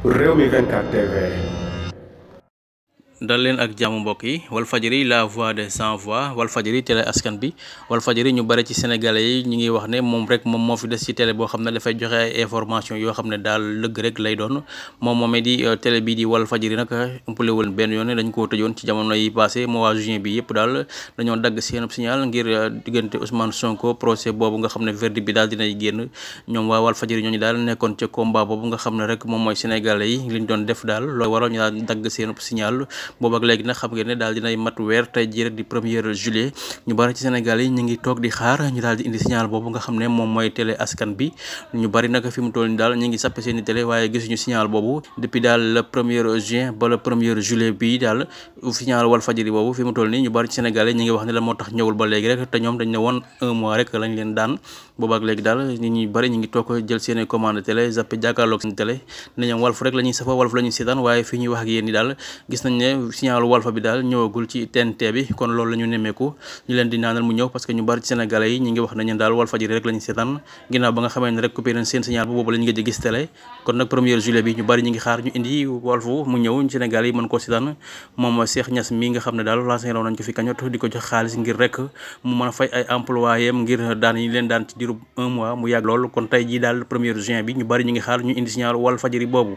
Rewmi 24 TV. dal leen ak jàmm mbokk yi Walfadjri la voix des sans voix Walfadjri télé askan bi Walfadjri ñu bari ci sénégalais yi ñu ngi wax ne moom rek moom moo fi des ci télé boo xam ne dafay joxe ay information yoo xam ne daal lëgg rek lay doon moom moomee di télé bii di Walfadjri nag umpale woon benn yoon dañ koo tëjoon ci jamono yi passé mois juin bi yëpp daal dañoo dagg seen signal ngir diggante Ousmane Sonko procès boobu nga xam ne verdict bi daal dinay génn ñoom waa Walfadjri ñooñu daal nekkoon ca combat boobu nga xam ne rek moom mooy sénégalais yi liñ doon def daal loolu waral ñu daal dagg seen signal boobu ak léegi nag xam ngeen ne daal dinay mat weer tey jii rek di 1er juillet ñu bari ci Sénégal yi ñu ngi toog di xaar ñu daal di indi signal boobu nga xam ne moom mooy télé askan bi ñu bari nag fi mu toll ni daal ñu ngi sappe seeni télé waaye gisuñu signal boobu depuis daal le 1er juin ba le 1er juillet bii daal signal Walfadjri boobu fi mu toll nii ñu bari ci Sénégal yi ñu ngi wax ne la moo tax ñëwul ba léegi rek te ñoom dañ ne woon 1 mois rek lañ leen daan boobu ak léegi daal nit ñi bari ñu ngi toog jël seeni commande télé zappe jàkkaarloog seen télé ne ñoom Walf rek la ñuy safa Walf la ñuy seetaan waaye fi ñuy wax ak yéen ni daal gis nañ ne signal Walf bi daal ñëwagul ci TNT bi kon loolu la ñu nemmeeku ñu leen di ñaanal mu ñëw parce que ñu bari ci sénégalais yi ñi ngi wax nañu daal Walfadjri rek la ñu seetaan ginnaaw ba nga xamee ne rek coupé nañ seen signal bu boobu la ñu ngi gis télé kon nag 1er juillet bi ñu bari ñu ngi xaar ñu indi Walf mu ñëw sénégal yi mën koo seetaan moom Cheikh Niass mi nga xam ne daal lancé nañ ko fi kañot di ko jox xaalis ngir rek mu mën a fay ay employé am ngir daan yi leen daan ci diiru 1 mois mu yàgg lool kon tey jii daal 1er juin bi ñu bari ñu ngi xaar ñu indi signal Walfadjri boobu